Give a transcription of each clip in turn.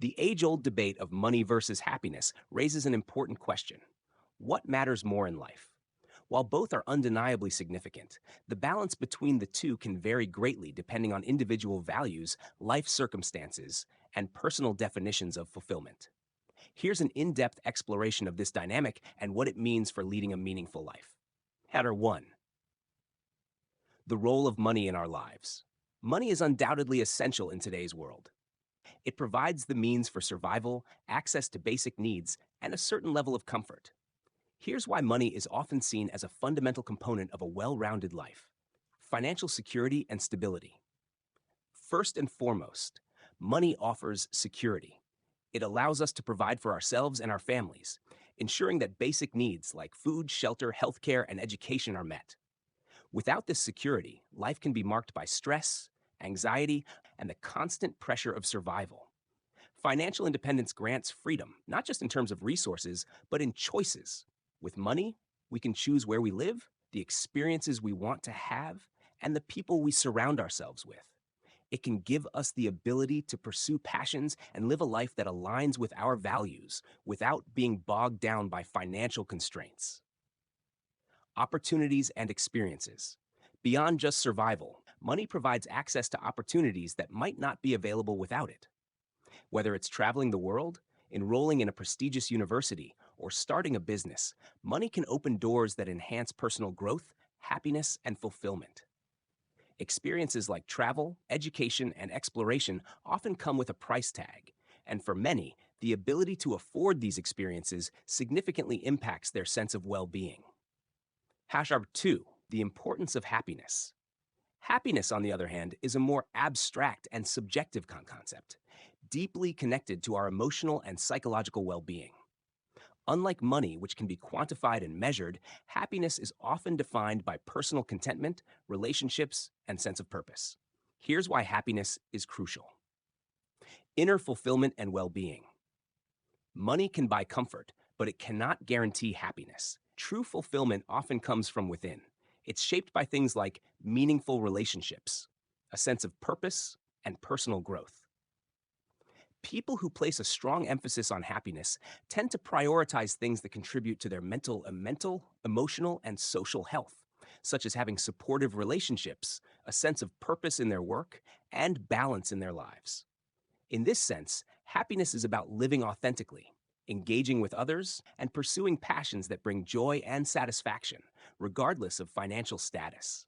The age-old debate of money versus happiness raises an important question. What matters more in life? While both are undeniably significant, the balance between the two can vary greatly depending on individual values, life circumstances, and personal definitions of fulfillment. Here's an in-depth exploration of this dynamic and what it means for leading a meaningful life. Header 1. The role of money in our lives. Money is undoubtedly essential in today's world. It provides the means for survival, access to basic needs, and a certain level of comfort. Here's why money is often seen as a fundamental component of a well-rounded life. Financial security and stability. First and foremost, money offers security. It allows us to provide for ourselves and our families, ensuring that basic needs like food, shelter, healthcare, and education are met. Without this security, life can be marked by stress, anxiety, and the constant pressure of survival. Financial independence grants freedom, not just in terms of resources, but in choices. With money, we can choose where we live, the experiences we want to have, and the people we surround ourselves with. It can give us the ability to pursue passions and live a life that aligns with our values without being bogged down by financial constraints. Opportunities and experiences. Beyond just survival, money provides access to opportunities that might not be available without it. Whether it's traveling the world, enrolling in a prestigious university, or starting a business, money can open doors that enhance personal growth, happiness, and fulfillment. Experiences like travel, education, and exploration often come with a price tag, and for many, the ability to afford these experiences significantly impacts their sense of well-being. Hash 2, the importance of happiness. Happiness, on the other hand, is a more abstract and subjective concept, deeply connected to our emotional and psychological well-being. Unlike money, which can be quantified and measured, happiness is often defined by personal contentment, relationships, and sense of purpose. Here's why happiness is crucial. Inner fulfillment and well-being. Money can buy comfort, but it cannot guarantee happiness. True fulfillment often comes from within. It's shaped by things like meaningful relationships, a sense of purpose, and personal growth. People who place a strong emphasis on happiness tend to prioritize things that contribute to their mental, emotional, and social health, such as having supportive relationships, a sense of purpose in their work, and balance in their lives. In this sense, happiness is about living authentically, engaging with others, and pursuing passions that bring joy and satisfaction, regardless of financial status.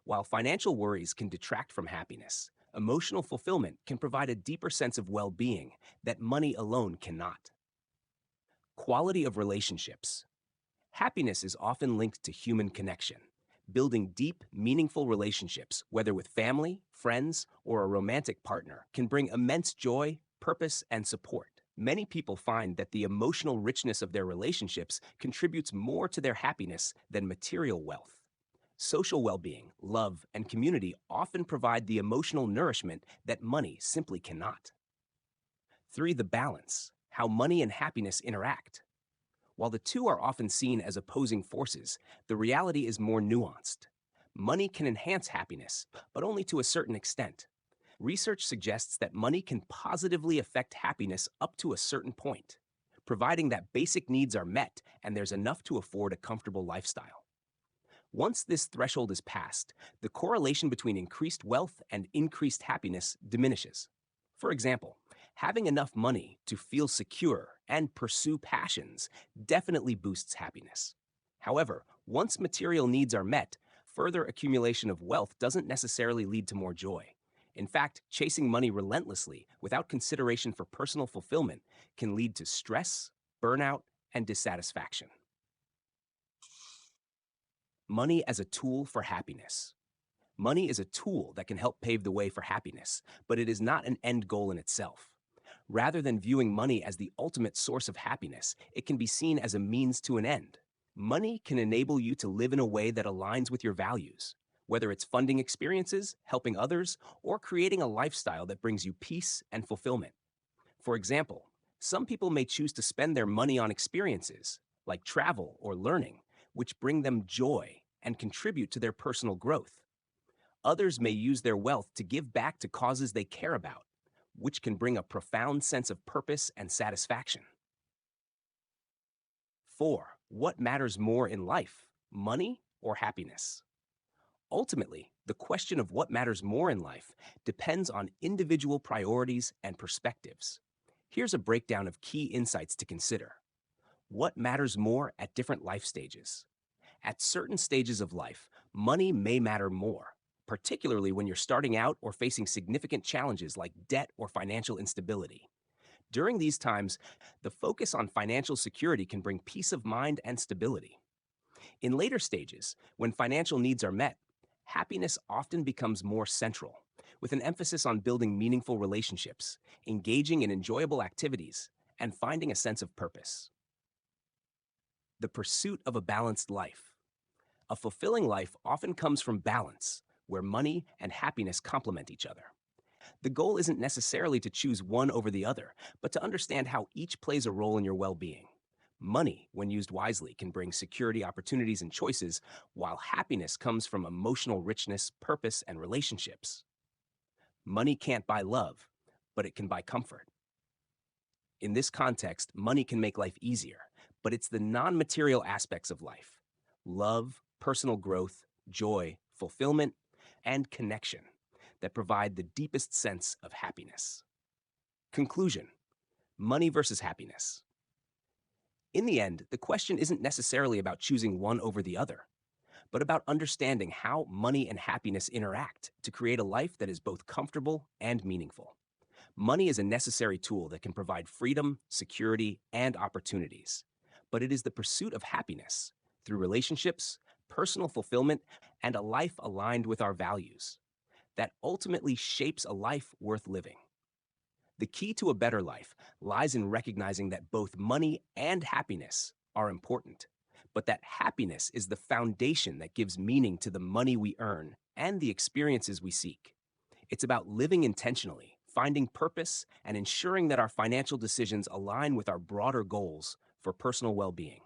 While financial worries can detract from happiness, emotional fulfillment can provide a deeper sense of well-being that money alone cannot. Quality of relationships. Happiness is often linked to human connection. Building deep, meaningful relationships, whether with family, friends, or a romantic partner, can bring immense joy, purpose, and support. Many people find that the emotional richness of their relationships contributes more to their happiness than material wealth. Social well-being, love, and community often provide the emotional nourishment that money simply cannot. 3. The balance, how money and happiness interact. While the two are often seen as opposing forces, the reality is more nuanced. Money can enhance happiness, but only to a certain extent. Research suggests that money can positively affect happiness up to a certain point, providing that basic needs are met and there's enough to afford a comfortable lifestyle. Once this threshold is passed, the correlation between increased wealth and increased happiness diminishes. For example, having enough money to feel secure and pursue passions definitely boosts happiness. However, once material needs are met, further accumulation of wealth doesn't necessarily lead to more joy. In fact, chasing money relentlessly without consideration for personal fulfillment can lead to stress, burnout, and dissatisfaction. Money as a tool for happiness. Money is a tool that can help pave the way for happiness, but it is not an end goal in itself. Rather than viewing money as the ultimate source of happiness, it can be seen as a means to an end. Money can enable you to live in a way that aligns with your values, whether it's funding experiences, helping others, or creating a lifestyle that brings you peace and fulfillment. For example, some people may choose to spend their money on experiences, like travel or learning, which bring them joy and contribute to their personal growth. Others may use their wealth to give back to causes they care about, which can bring a profound sense of purpose and satisfaction. 4. What matters more in life, money or happiness? Ultimately, the question of what matters more in life depends on individual priorities and perspectives. Here's a breakdown of key insights to consider. What matters more at different life stages? At certain stages of life, money may matter more, particularly when you're starting out or facing significant challenges like debt or financial instability. During these times, the focus on financial security can bring peace of mind and stability. In later stages, when financial needs are met, happiness often becomes more central, with an emphasis on building meaningful relationships, engaging in enjoyable activities, and finding a sense of purpose. The pursuit of a balanced life. A fulfilling life often comes from balance, where money and happiness complement each other. The goal isn't necessarily to choose one over the other, but to understand how each plays a role in your well being. Money, when used wisely, can bring security, opportunities, and choices, while happiness comes from emotional richness, purpose, and relationships. Money can't buy love, but it can buy comfort. In this context, money can make life easier, but it's the non material aspects of life love, personal growth, joy, fulfillment, and connection that provide the deepest sense of happiness. Conclusion: money versus happiness. In the end, the question isn't necessarily about choosing one over the other, but about understanding how money and happiness interact to create a life that is both comfortable and meaningful. Money is a necessary tool that can provide freedom, security, and opportunities. But it is the pursuit of happiness through relationships, personal fulfillment, and a life aligned with our values that ultimately shapes a life worth living. The key to a better life lies in recognizing that both money and happiness are important, but that happiness is the foundation that gives meaning to the money we earn and the experiences we seek. It's about living intentionally, finding purpose, and ensuring that our financial decisions align with our broader goals for personal well being.